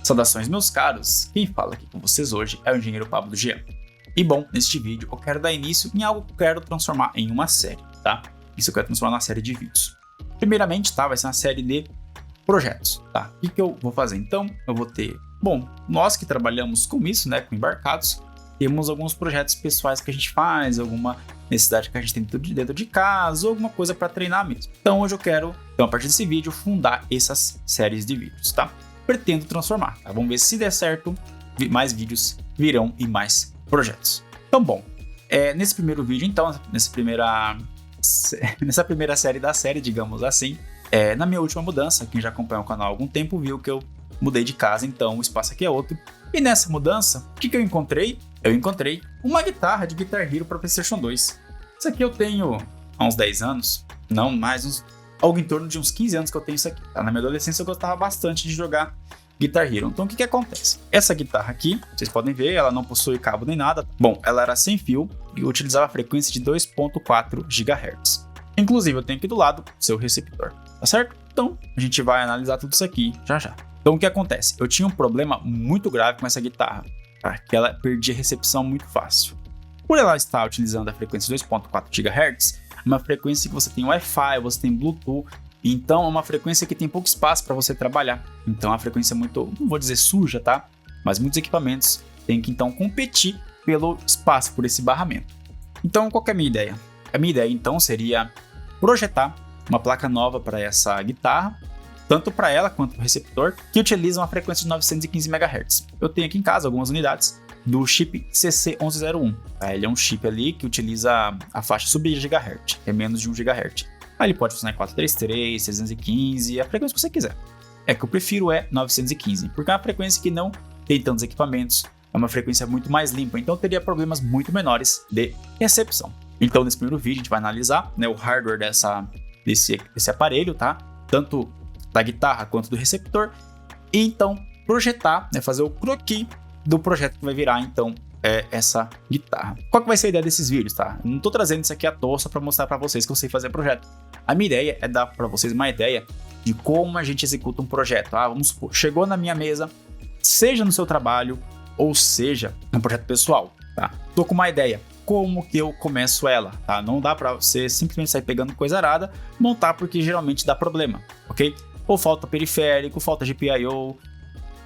Saudações, meus caros! Quem fala aqui com vocês hoje é o engenheiro Pablo Jean. E bom, neste vídeo eu quero dar início em algo que eu quero transformar em uma série, tá? Isso eu quero transformar numa série de vídeos. Primeiramente, tá? Vai ser uma série de projetos, tá? O que eu vou fazer? Então, eu vou ter... Bom, nós que trabalhamos com isso, né? Com embarcados, temos alguns projetos pessoais que a gente faz, alguma necessidade que a gente tem dentro de casa, ou alguma coisa para treinar mesmo. Então, hoje eu quero, a partir desse vídeo, fundar essas séries de vídeos, tá? Pretendo transformar, tá? Vamos ver se der certo, mais vídeos virão e mais projetos. Então, bom, nesse primeiro vídeo, então, nessa primeira série da série, digamos assim, na minha última mudança, quem já acompanha o canal há algum tempo viu que eu mudei de casa, então o espaço aqui é outro. E nessa mudança, o que eu encontrei? Eu encontrei uma guitarra de Guitar Hero para PlayStation 2. Isso aqui eu tenho há uns 10 anos, não mais, algo em torno de uns 15 anos que eu tenho isso aqui. Tá? Na minha adolescência eu gostava bastante de jogar Guitar Hero. Então o que acontece? Essa guitarra aqui, vocês podem ver, ela não possui cabo nem nada. Bom, ela era sem fio e utilizava a frequência de 2.4 GHz. Inclusive eu tenho aqui do lado seu receptor, tá certo? Então a gente vai analisar tudo isso aqui já já. Então o que acontece? Eu tinha um problema muito grave com essa guitarra, tá? Que ela perdia recepção muito fácil. Por ela estar utilizando a frequência 2.4 GHz, uma frequência que você tem Wi-Fi, você tem Bluetooth, então é uma frequência que tem pouco espaço para você trabalhar. Então é uma frequência muito, não vou dizer suja, tá? Mas muitos equipamentos têm que então competir pelo espaço, por esse barramento. Então qual que é a minha ideia? A minha ideia então seria projetar uma placa nova para essa guitarra, tanto para ela quanto para o receptor, que utilizam a frequência de 915 MHz. Eu tenho aqui em casa algumas unidades do chip CC1101. Tá? Ele é um chip ali que utiliza a faixa sub GHz, é menos de 1 GHz. Aí ele pode funcionar em 433, 315, a frequência que você quiser. É que eu prefiro 915, porque é uma frequência que não tem tantos equipamentos, é uma frequência muito mais limpa, então teria problemas muito menores de recepção. Então nesse primeiro vídeo a gente vai analisar, né, o hardware desse aparelho, tá? Tanto da guitarra quanto do receptor, e então projetar, né, fazer o croquis do projeto que vai virar então essa guitarra. Qual que vai ser a ideia desses vídeos, tá? Eu não tô trazendo isso aqui à toa só para mostrar para vocês que eu sei fazer projeto. A minha ideia é dar para vocês uma ideia de como a gente executa um projeto. Vamos supor, chegou na minha mesa, seja no seu trabalho ou seja no projeto pessoal, tá? Tô com uma ideia, como que eu começo ela, tá? Não dá para você simplesmente sair pegando coisa arada, montar, porque geralmente dá problema, ok? Ou falta periférico, falta GPIO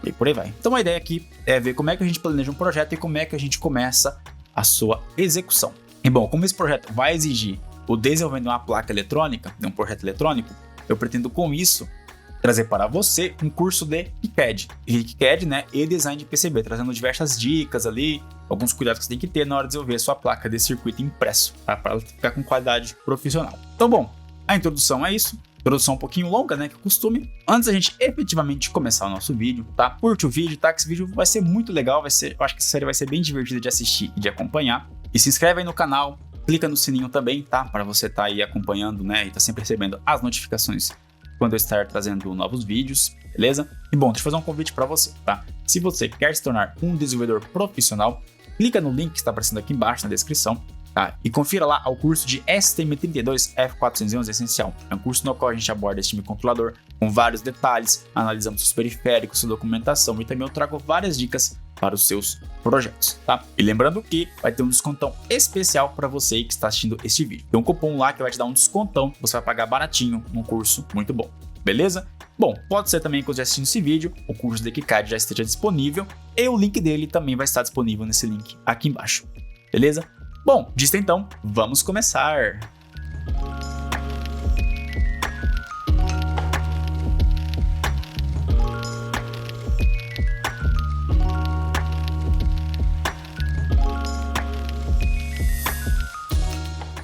e por aí vai. Então a ideia aqui é ver como é que a gente planeja um projeto e como é que a gente começa a sua execução. E bom, como esse projeto vai exigir o desenvolvimento de uma placa eletrônica, de um projeto eletrônico, eu pretendo com isso trazer para você um curso de KiCad, né, e design de PCB, trazendo diversas dicas ali, alguns cuidados que você tem que ter na hora de desenvolver a sua placa de circuito impresso, tá? Para ela ficar com qualidade profissional. Então bom, a introdução é isso. Introdução um pouquinho longa, né, que é costume. Antes da gente efetivamente começar o nosso vídeo, tá? Curte o vídeo, tá? Que esse vídeo vai ser muito legal, eu acho que essa série vai ser bem divertida de assistir e de acompanhar. E se inscreve aí no canal, clica no sininho também, tá? Para você estar aí acompanhando, né, e tá sempre recebendo as notificações quando eu estar trazendo novos vídeos, beleza? E bom, deixa eu fazer um convite para você, tá? Se você quer se tornar um desenvolvedor profissional, clica no link que está aparecendo aqui embaixo na descrição, tá? E confira lá o curso de STM32F411 Essencial. É um curso no qual a gente aborda esse time controlador com vários detalhes, analisamos os periféricos, sua documentação e também eu trago várias dicas para os seus projetos, tá? E lembrando que vai ter um descontão especial para você que está assistindo este vídeo. Tem um cupom lá que vai te dar um descontão, você vai pagar baratinho num curso muito bom, beleza? Bom, pode ser também que você assistindo esse vídeo, o curso de KiCad já esteja disponível e o link dele também vai estar disponível nesse link aqui embaixo, beleza? Bom, dito então, vamos começar!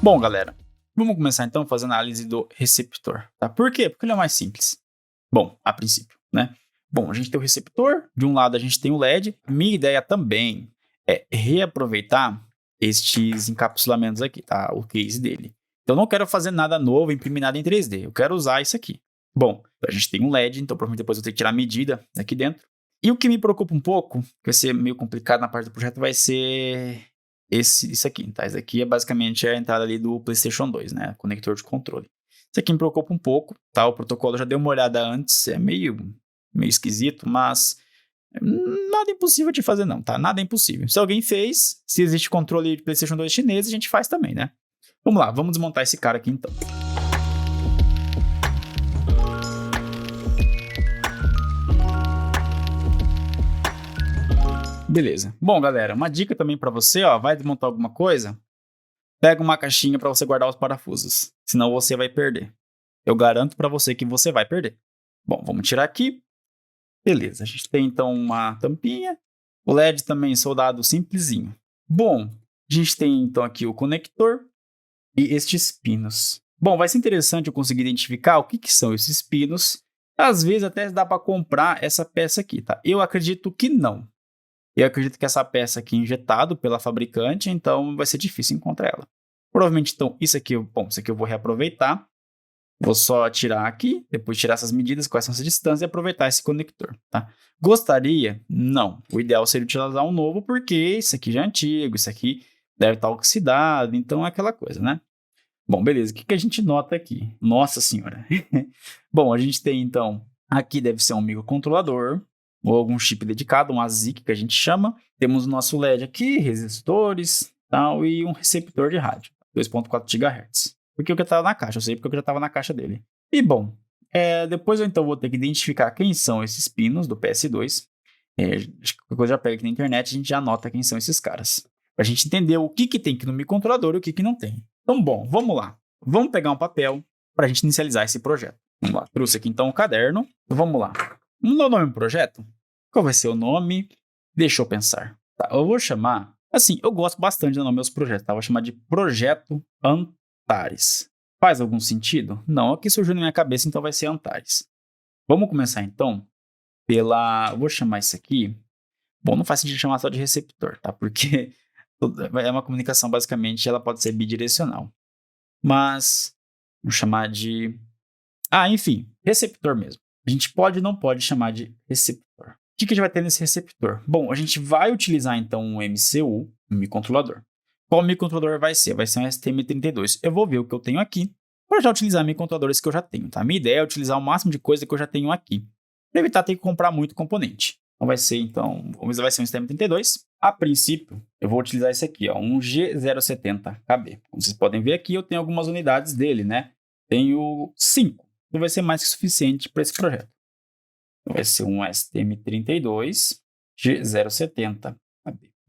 Bom, galera, vamos começar então fazendo a análise do receptor, tá? Por quê? Porque ele é o mais simples. Bom, a princípio, né? Bom, a gente tem o receptor, de um lado a gente tem o LED. Minha ideia também é reaproveitar estes encapsulamentos aqui, tá? O case dele. Então, eu não quero fazer nada novo, imprimir nada em 3D. Eu quero usar isso aqui. Bom, a gente tem um LED, então provavelmente depois eu vou ter que tirar a medida aqui dentro. E o que me preocupa um pouco, que vai ser meio complicado na parte do projeto, vai ser isso aqui, tá? Isso aqui é basicamente a entrada ali do PlayStation 2, né? Conector de controle. Isso aqui me preocupa um pouco, tá? O protocolo eu já dei uma olhada antes, é meio esquisito, mas Nada impossível de fazer não, tá? Nada impossível. Se alguém fez, se existe controle de PlayStation 2 chinês, a gente faz também, né? Vamos lá, vamos desmontar esse cara aqui então. Beleza. Bom, galera, uma dica também pra você, ó, vai desmontar alguma coisa, pega uma caixinha pra você guardar os parafusos, senão você vai perder. Eu garanto pra você que você vai perder. Bom, vamos tirar aqui. Beleza, a gente tem então uma tampinha, o LED também soldado simplesinho. Bom, a gente tem então aqui o conector e estes pinos. Bom, vai ser interessante eu conseguir identificar o que são esses pinos. Às vezes até dá para comprar essa peça aqui, tá? Eu acredito que não. Eu acredito que essa peça aqui é injetada pela fabricante, então vai ser difícil encontrar ela. Provavelmente então isso aqui, bom, isso aqui eu vou reaproveitar. Vou só tirar aqui, depois tirar essas medidas, quais são essas distâncias e aproveitar esse conector, tá? Gostaria? Não. O ideal seria utilizar um novo, porque isso aqui já é antigo, isso aqui deve estar oxidado, então é aquela coisa, né? Bom, beleza. O que a gente nota aqui? Nossa senhora. Bom, a gente tem então, aqui deve ser um microcontrolador, ou algum chip dedicado, um ASIC que a gente chama. Temos o nosso LED aqui, resistores, tal, e um receptor de rádio, 2.4 GHz. Porque eu já estava na caixa, eu sei porque eu já estava na caixa dele. E bom, depois eu então vou ter que identificar quem são esses pinos do PS2. Qualquer coisa já pega aqui na internet, a gente já anota quem são esses caras. Pra gente entender o que tem aqui no microcontrolador e o que não tem. Então, bom, vamos lá. Vamos pegar um papel para a gente inicializar esse projeto. Vamos lá, trouxe aqui então o caderno. Vamos lá. Vamos dar o nome do projeto? Qual vai ser o nome? Deixa eu pensar. Tá, eu vou chamar... Assim, eu gosto bastante de dar nome aos projetos, tá? Eu vou chamar de Projeto Antares. Faz algum sentido? Não, aqui surgiu na minha cabeça, então vai ser Antares. Vamos começar então pela... Eu vou chamar isso aqui... Bom, não faz sentido chamar só de receptor, tá? Porque é uma comunicação, basicamente, ela pode ser bidirecional. Mas, vamos chamar de... enfim, receptor mesmo. A gente pode ou não pode chamar de receptor. O que a gente vai ter nesse receptor? Bom, a gente vai utilizar então um MCU, um microcontrolador. Qual microcontrolador vai ser? Vai ser um STM32. Eu vou ver o que eu tenho aqui para já utilizar microcontroladores que eu já tenho, tá? A minha ideia é utilizar o máximo de coisa que eu já tenho aqui, para evitar ter que comprar muito componente. Então vai ser um STM32. A princípio, eu vou utilizar esse aqui, ó, um G070KB. Como vocês podem ver aqui, eu tenho algumas unidades dele, né? Tenho 5. Então vai ser mais que suficiente para esse projeto. Então vai ser um STM32 G070KB.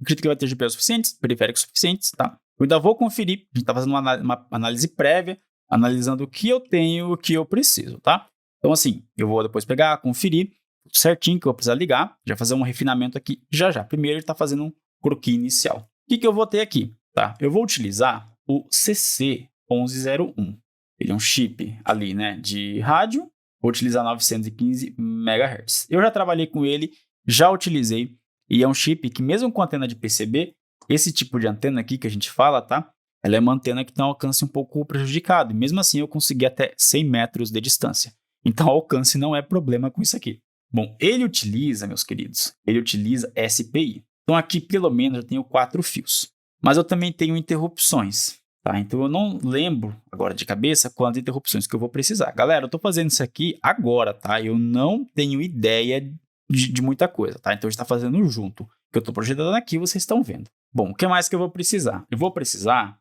Acredito que vai ter GPUs suficientes, periféricos suficientes, tá? Eu ainda vou conferir, a gente está fazendo uma análise prévia, analisando o que eu tenho e o que eu preciso, tá? Então assim, eu vou depois pegar, conferir certinho que eu vou precisar ligar, já fazer um refinamento aqui já. Primeiro ele está fazendo um croquis inicial. O que eu vou ter aqui? Tá? Eu vou utilizar o CC1101. Ele é um chip ali, né, de rádio. Vou utilizar 915 MHz. Eu já trabalhei com ele, já utilizei. E é um chip que mesmo com antena de PCB, esse tipo de antena aqui que a gente fala, tá? Ela é uma antena que tem um alcance um pouco prejudicado. E mesmo assim eu consegui até 100 metros de distância. Então o alcance não é problema com isso aqui. Bom, ele utiliza, meus queridos, ele utiliza SPI. Então aqui pelo menos eu tenho 4 fios. Mas eu também tenho interrupções, tá? Então eu não lembro agora de cabeça quantas interrupções que eu vou precisar. Galera, eu tô fazendo isso aqui agora, tá? Eu não tenho ideia de muita coisa, tá? Então a gente tá fazendo junto. O que eu tô projetando aqui, vocês estão vendo. Bom, o que mais que eu vou precisar? Eu vou precisar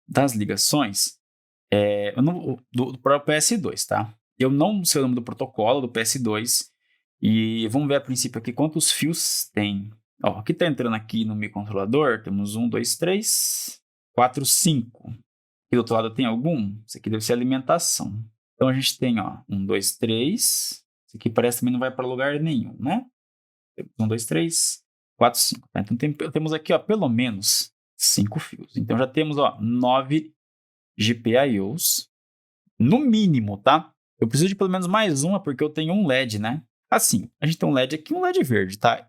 das ligações do próprio PS2, tá? Eu não sei o nome do protocolo do PS2 e vamos ver a princípio aqui quantos fios tem. Ó, aqui tá entrando aqui no microcontrolador, temos 1, 2, 3, 4, 5. Aqui do outro lado tem algum? Isso aqui deve ser alimentação. Então a gente tem, ó, 1, 2, 3. Isso aqui parece que também não vai para lugar nenhum, né? 1, 2, 3, 4, 5. Tá? Então temos aqui, ó, pelo menos 5 fios. Então já temos, ó, 9 GPIOs no mínimo, tá? Eu preciso de pelo menos mais uma porque eu tenho um LED, né? Assim, a gente tem um LED aqui, um LED verde, tá?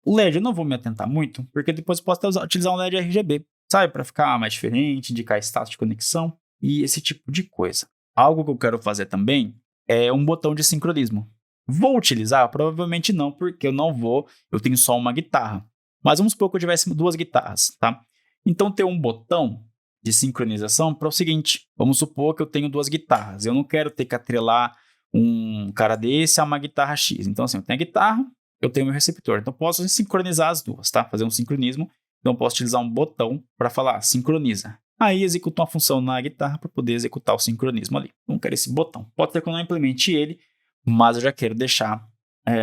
O LED eu não vou me atentar muito, porque depois eu posso utilizar um LED RGB, sabe? Para ficar mais diferente, indicar status de conexão e esse tipo de coisa. Algo que eu quero fazer também é um botão de sincronismo. Vou utilizar? Provavelmente não, porque eu tenho só uma guitarra. Mas vamos supor que eu tivesse 2 guitarras, tá? Então ter um botão de sincronização para o seguinte, vamos supor que eu tenho 2 guitarras. Eu não quero ter que atrelar um cara desse a uma guitarra X. Então assim, eu tenho a guitarra, eu tenho meu receptor. Então, eu posso sincronizar as duas, tá? Fazer um sincronismo. Então, eu posso utilizar um botão para falar sincroniza. Aí, executa uma função na guitarra para poder executar o sincronismo ali. Então, eu quero esse botão. Pode ser que eu não implemente ele, mas eu já quero deixar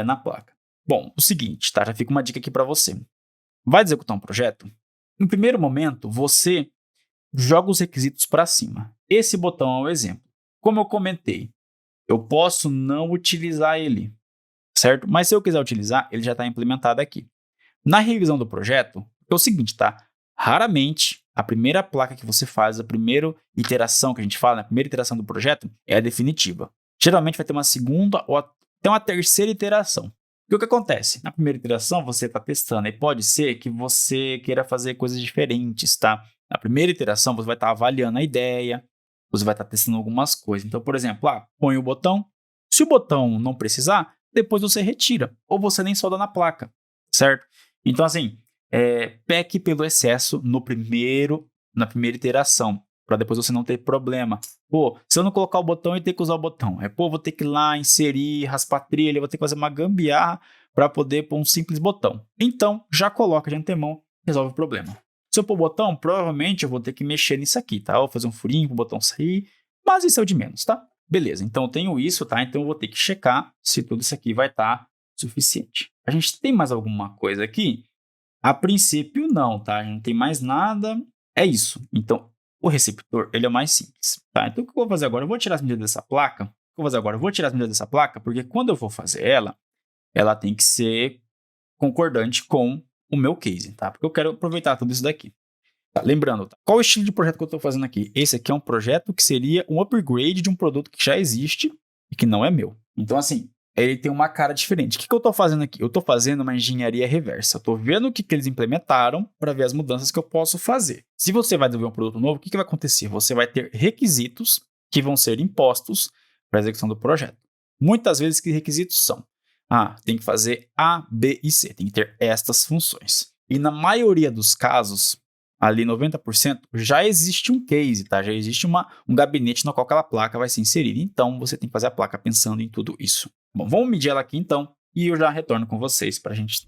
na placa. Bom, o seguinte, tá? Já fica uma dica aqui para você. Vai executar um projeto? No primeiro momento, você joga os requisitos para cima. Esse botão é um exemplo. Como eu comentei, eu posso não utilizar ele, certo? Mas se eu quiser utilizar, ele já está implementado aqui. Na revisão do projeto, é o seguinte, tá? Raramente, a primeira placa que você faz, a primeira iteração que a gente fala, né? A primeira iteração do projeto é a definitiva. Geralmente vai ter uma segunda ou até uma terceira iteração. E o que acontece? Na primeira iteração, você está testando e pode ser que você queira fazer coisas diferentes, tá? Na primeira iteração, você vai estar avaliando a ideia, você vai estar testando algumas coisas. Então, por exemplo, põe o botão. Se o botão não precisar, depois você retira, ou você nem solda na placa, certo? Então, assim, peque pelo excesso na primeira iteração, para depois você não ter problema. Pô, se eu não colocar o botão e ter que usar o botão, vou ter que ir lá, inserir, raspar trilha, vou ter que fazer uma gambiarra para poder pôr um simples botão. Então, já coloca de antemão, resolve o problema. Se eu pôr o botão, provavelmente eu vou ter que mexer nisso aqui, tá? Eu vou fazer um furinho para o botão sair, mas isso é o de menos, tá? Beleza, então eu tenho isso, tá? Então eu vou ter que checar se tudo isso aqui vai estar suficiente. A gente tem mais alguma coisa aqui? A princípio não, tá? A gente não tem mais nada. É isso. Então, o receptor, ele é o mais simples, tá? Então, o que eu vou fazer agora? Eu vou tirar as medidas dessa placa. O que eu vou fazer agora? Eu vou tirar as medidas dessa placa, porque quando eu for fazer ela tem que ser concordante com o meu case, tá? Porque eu quero aproveitar tudo isso daqui. Tá, lembrando, tá? Qual o estilo de projeto que eu estou fazendo aqui? Esse aqui é um projeto que seria um upgrade de um produto que já existe e que não é meu. Então, assim, ele tem uma cara diferente. O que eu estou fazendo aqui? Eu estou fazendo uma engenharia reversa. Eu estou vendo o que eles implementaram para ver as mudanças que eu posso fazer. Se você vai desenvolver um produto novo, o que vai acontecer? Você vai ter requisitos que vão ser impostos para a execução do projeto. Muitas vezes, que requisitos são? Tem que fazer A, B e C. Tem que ter estas funções. E na maioria dos casos, ali 90%, já existe um case, tá? Já existe um gabinete no qual aquela placa vai ser inserida. Então, você tem que fazer a placa pensando em tudo isso. Bom, vamos medir ela aqui então, e eu já retorno com vocês para a gente...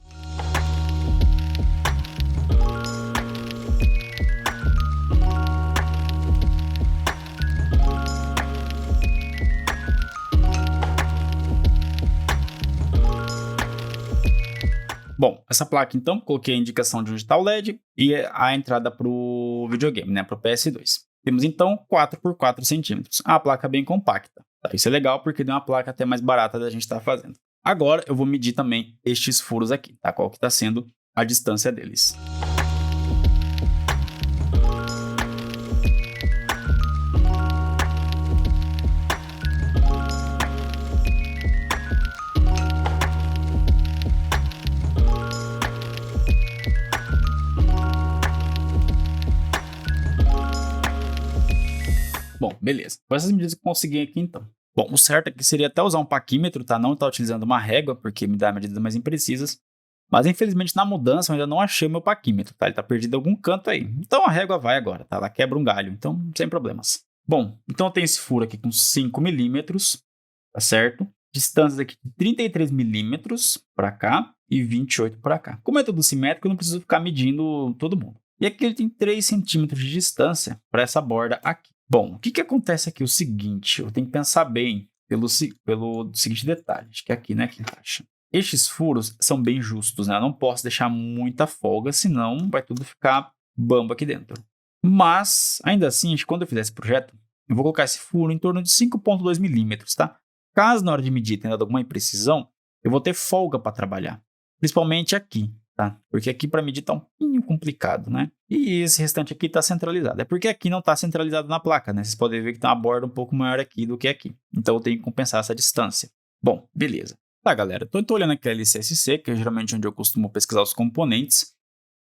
Bom, essa placa então, coloquei a indicação de onde está o LED e a entrada para o videogame, né, para o PS2. Temos então 4 por 4 centímetros. A placa bem compacta. Tá? Isso é legal porque deu uma placa até mais barata da gente estar fazendo. Agora eu vou medir também estes furos aqui, tá? Qual que está sendo a distância deles. Bom, beleza. Com essas medidas que eu consegui aqui, então. Bom, o certo aqui seria até usar um paquímetro, tá? Não estar utilizando uma régua, porque me dá medidas mais imprecisas. Mas, infelizmente, na mudança, eu ainda não achei o meu paquímetro, tá? Ele tá perdido em algum canto aí. Então, a régua vai agora, tá? Ela quebra um galho, então, sem problemas. Bom, então eu tenho esse furo aqui com 5 milímetros, tá certo? Distâncias aqui de 33 milímetros para cá e 28 para cá. Como é tudo simétrico, eu não preciso ficar medindo todo mundo. E aqui ele tem 3 centímetros de distância para essa borda aqui. Bom, o que acontece aqui? O seguinte, eu tenho que pensar bem pelo seguinte detalhe, acho que é aqui, né, que encaixa. Estes furos são bem justos, né? Eu não posso deixar muita folga, senão vai tudo ficar bambo aqui dentro. Mas, ainda assim, quando eu fizer esse projeto, eu vou colocar esse furo em torno de 5,2 milímetros, tá? Caso na hora de medir tenha dado alguma imprecisão, eu vou ter folga para trabalhar. Principalmente aqui, tá? Porque aqui para medir tá um pouquinho complicado, né? E esse restante aqui está centralizado. É porque aqui não está centralizado na placa, né? Vocês podem ver que tem uma borda um pouco maior aqui do que aqui. Então eu tenho que compensar essa distância. Bom, beleza. Tá, galera. Tô olhando aqui a LCSC, que é geralmente onde eu costumo pesquisar os componentes.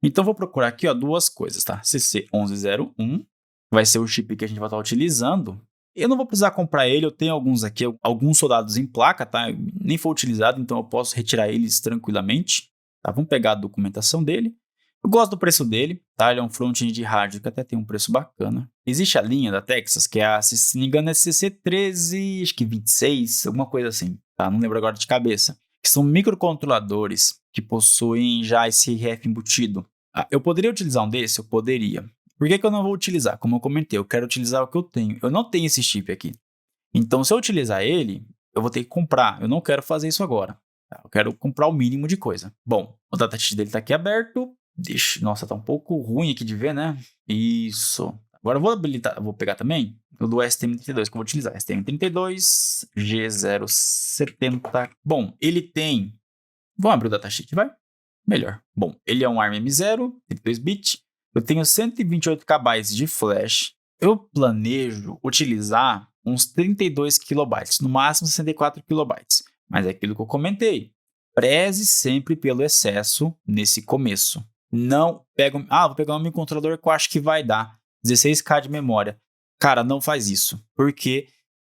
Então vou procurar aqui, ó, duas coisas, tá? CC1101 vai ser o chip que a gente vai estar utilizando. Eu não vou precisar comprar ele, eu tenho alguns aqui, alguns soldados em placa, tá? Nem foi utilizado, então eu posso retirar eles tranquilamente. Tá? Vamos pegar a documentação dele. Eu gosto do preço dele, tá? Ele é um front-end de hardware que até tem um preço bacana. Existe a linha da Texas, que é se não me engano é CC13, acho que 26, alguma coisa assim, tá? Não lembro agora de cabeça. que são microcontroladores que possuem já esse RF embutido. Eu poderia utilizar um desse? Eu poderia. Por que eu não vou utilizar? Como eu comentei, eu quero utilizar o que eu tenho. Eu não tenho esse chip aqui. Então, se eu utilizar ele, eu vou ter que comprar. Eu não quero fazer isso agora. Eu quero comprar o mínimo de coisa. Bom, o datasheet dele está aqui aberto. Nossa, tá um pouco ruim aqui de ver, né? Isso. Agora eu vou habilitar, vou pegar também o do STM32 que eu vou utilizar. STM32 G070. Bom, ele tem... Vamos abrir o datasheet, vai? Melhor. Bom, ele é um ARM M0, 32 bits. Eu tenho 128 KB de flash. Eu planejo utilizar uns 32 kilobytes, no máximo 64 kilobytes. Mas é aquilo que eu comentei. Preze sempre pelo excesso nesse começo. Não pega... vou pegar um microcontrolador que eu acho que vai dar 16K de memória. Cara, não faz isso, porque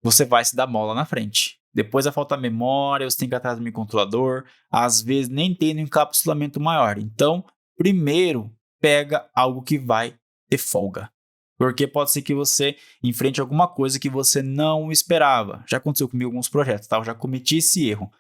você vai se dar mola na frente. Depois vai faltar memória, você tem que ir atrás do microcontrolador. Às vezes nem tem um encapsulamento maior. Então, primeiro, pega algo que vai ter folga. Porque pode ser que você enfrente alguma coisa que você não esperava. Já aconteceu comigo em alguns projetos, tá? Eu já cometi esse erro.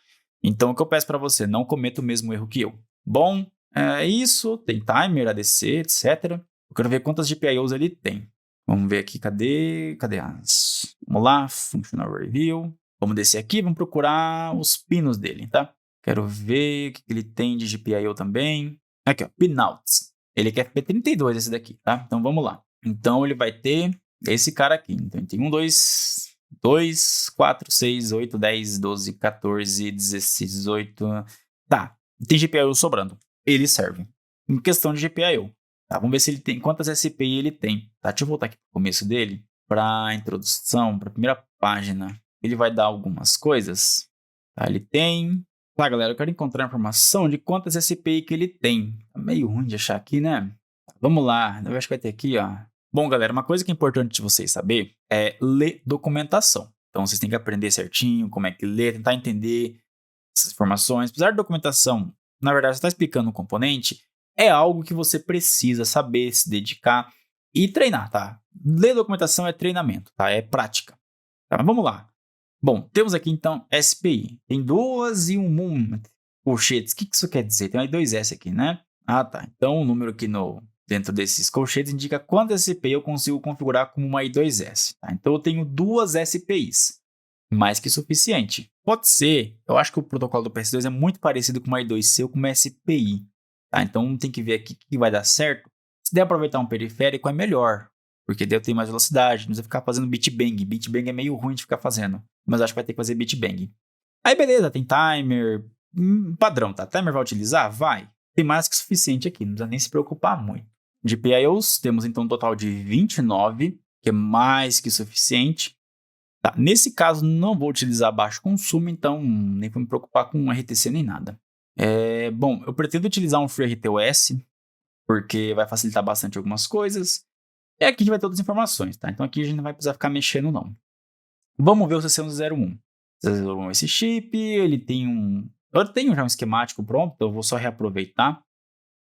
Então, o que eu peço para você, não cometa o mesmo erro que eu. Bom, é isso. Tem timer, ADC, etc. Eu quero ver quantas GPIOs ele tem. Vamos ver aqui, cadê as... Vamos lá, Functional Review. Vamos descer aqui, vamos procurar os pinos dele, tá? Quero ver o que ele tem de GPIO também. Aqui, ó, pinouts. Ele quer FP32 esse daqui, tá? Então, vamos lá. Então, ele vai ter esse cara aqui. Então, ele tem 1, 2, 4, 6, 8, 10, 12, 14, 16, 18... Tá, tem GPIO sobrando. Ele serve. Em questão de GPIO. Tá, vamos ver se ele tem quantas SPI ele tem. Tá, deixa eu voltar aqui pro começo dele. Para introdução, para a primeira página. Ele vai dar algumas coisas. Tá, ele tem... Tá, galera, eu quero encontrar a informação de quantas SPI que ele tem. Tá meio ruim de achar aqui, né? Vamos lá, eu acho que vai ter aqui, ó. Bom, galera, uma coisa que é importante de vocês saber é ler documentação. Então, vocês têm que aprender certinho como é que lê, tentar entender essas informações. Apesar da documentação, na verdade, você está explicando um componente, é algo que você precisa saber, se dedicar e treinar, tá? Ler documentação é treinamento, tá? É prática. Tá, mas vamos lá. Bom, temos aqui, então, SPI. Tem duas e um colchetes. O que isso quer dizer? Tem aí dois S aqui, né? Ah, tá. Então, o número aqui dentro desses colchetes indica quantas SPI eu consigo configurar como uma I2S. Tá? Então, eu tenho duas SPIs. Mais que suficiente. Pode ser, eu acho que o protocolo do PS2 é muito parecido com uma I2C ou com uma SPI. Tá? Então, tem que ver aqui o que vai dar certo. Se der aproveitar um periférico, é melhor. Porque daí eu tenho mais velocidade, não precisa ficar fazendo bitbang. Bitbang é meio ruim de ficar fazendo. Mas acho que vai ter que fazer bitbang. Aí beleza, tem timer. Padrão, tá? Timer vai utilizar? Vai. Tem mais que suficiente aqui, não precisa nem se preocupar muito. De PIOs, temos então um total de 29, que é mais que suficiente. Tá, nesse caso, não vou utilizar baixo consumo, então nem vou me preocupar com RTC nem nada. Bom, eu pretendo utilizar um FreeRTOS, porque vai facilitar bastante algumas coisas. E aqui a gente vai ter todas as informações, tá? Então aqui a gente não vai precisar ficar mexendo, não. Vamos ver o CC101. CC101 é esse chip, ele tem um... Eu tenho já um esquemático pronto, então eu vou só reaproveitar.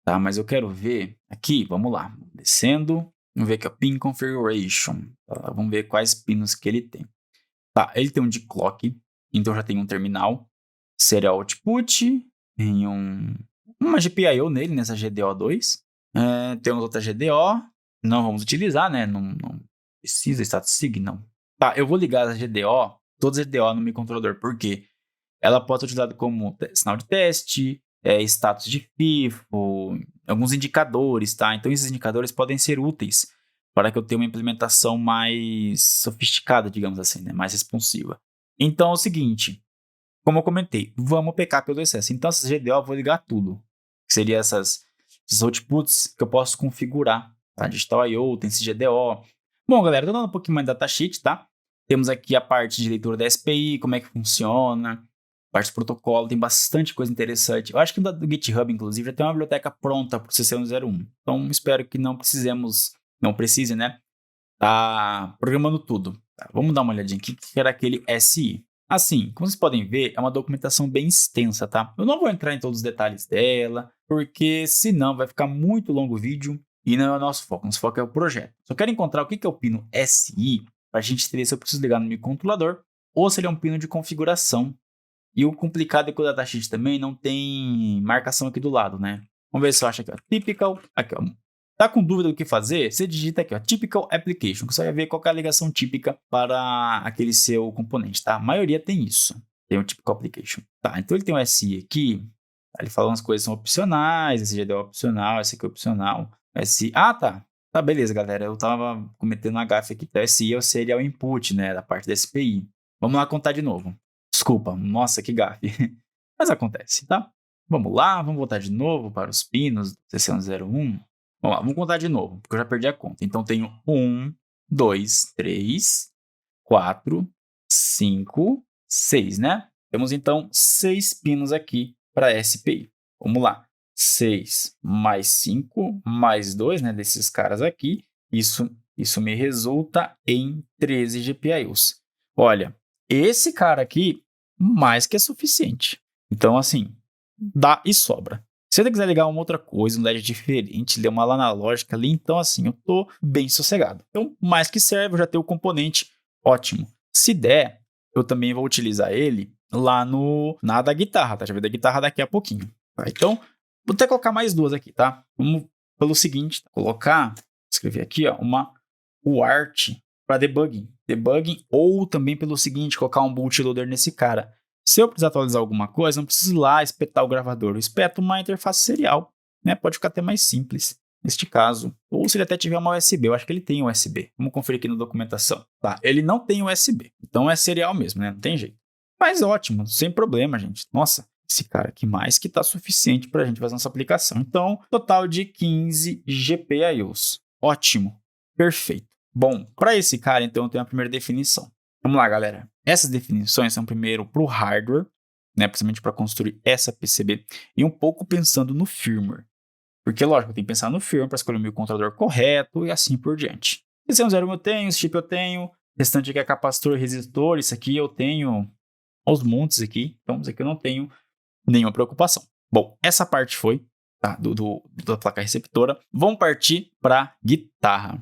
Tá, mas eu quero ver aqui, vamos lá. Descendo, vamos ver aqui a Pin Configuration. Tá, vamos ver quais pinos que ele tem. Tá, ele tem um de clock, então já tem um terminal. Serial Output, tem uma GPIO nele, nessa GDO2. Temos outra GDO. Não vamos utilizar, né? Não precisa status sig, não. Tá, eu vou ligar a GDO, todas as GDO no microcontrolador, porque ela pode ser utilizada como sinal de teste, status de FIFO, alguns indicadores, tá? Então, esses indicadores podem ser úteis para que eu tenha uma implementação mais sofisticada, digamos assim, né? Mais responsiva. Então, é o seguinte, como eu comentei, vamos pecar pelo excesso. Então, essas GDO eu vou ligar tudo, que seria esses outputs que eu posso configurar. Tá? Digital I/O, tem esse GDO. Bom, galera, tô dando um pouquinho mais de datasheet, tá? Temos aqui a parte de leitura da SPI, como é que funciona, parte de protocolo, tem bastante coisa interessante. Eu acho que do GitHub, inclusive, já tem uma biblioteca pronta para o CC101. Então, espero que não precise, né? Tá programando tudo. Tá, vamos dar uma olhadinha aqui, que era aquele SI. Assim, como vocês podem ver, é uma documentação bem extensa, tá? Eu não vou entrar em todos os detalhes dela, porque senão vai ficar muito longo o vídeo e não é o nosso foco. Nosso foco é o projeto. Só quero encontrar o que é o pino SI para a gente ver se eu preciso ligar no microcontrolador ou se ele é um pino de configuração E o complicado é que o datasheet também não tem marcação aqui do lado, né? Vamos ver se eu acho aqui, ó. Typical. Aqui, ó. Tá com dúvida do que fazer? Você digita aqui, ó. Typical application, que você vai ver qual é a ligação típica para aquele seu componente, tá? A maioria tem isso. Tem o typical application. Tá, então ele tem um SI aqui. Ele fala umas coisas que são opcionais. Esse GD é opcional, esse aqui é opcional. SI. Ah, tá. Tá, beleza, galera. Eu tava cometendo uma gafe aqui. Então, SI é o serial input, né? Da parte da SPI. Vamos lá contar de novo. Desculpa, nossa, que gafe. Mas acontece, tá? Vamos lá, vamos voltar de novo para os pinos do CC101. Vamos lá, vamos contar de novo, porque eu já perdi a conta. Então, tenho 1, 2, 3, 4, 5, 6, né? Temos, então, 6 pinos aqui para SPI. Vamos lá. 6 mais 5 mais 2, né? Desses caras aqui. Isso me resulta em 13 GPIOs. Olha, esse cara aqui, mais que é suficiente. Então, assim, dá e sobra. Se você quiser ligar uma outra coisa, um LED diferente, ler uma lá analógica ali, então assim, eu tô bem sossegado. Então, mais que serve, eu já tenho o componente, ótimo. Se der, eu também vou utilizar ele lá na da guitarra, tá? Já vai da guitarra daqui a pouquinho. Tá? Então, vou até colocar mais duas aqui, tá? Vamos pelo seguinte, colocar, escrever aqui, ó, uma UART para debugging, ou também pelo seguinte, colocar um bootloader nesse cara. Se eu precisar atualizar alguma coisa, não preciso ir lá espetar o gravador. Eu espeto uma interface serial, né? Pode ficar até mais simples neste caso. Ou se ele até tiver uma USB, eu acho que ele tem USB. Vamos conferir aqui na documentação. Tá, ele não tem USB, então é serial mesmo, né? Não tem jeito. Mas ótimo, sem problema, gente. Nossa, esse cara aqui mais que tá suficiente para a gente fazer nossa aplicação. Então, total de 15 GPIOs. Ótimo, perfeito. Bom, para esse cara, então, eu tenho a primeira definição. Vamos lá, galera. Essas definições são primeiro para o hardware, né, principalmente para construir essa PCB, e um pouco pensando no firmware. Porque, lógico, eu tenho que pensar no firmware para escolher o meu controlador correto e assim por diante. Esse é um 0 eu tenho, esse chip eu tenho, o restante aqui é capacitor e resistor, isso aqui eu tenho aos montes aqui, então isso aqui eu não tenho nenhuma preocupação. Bom, essa parte foi, tá, da placa receptora. Vamos partir para guitarra.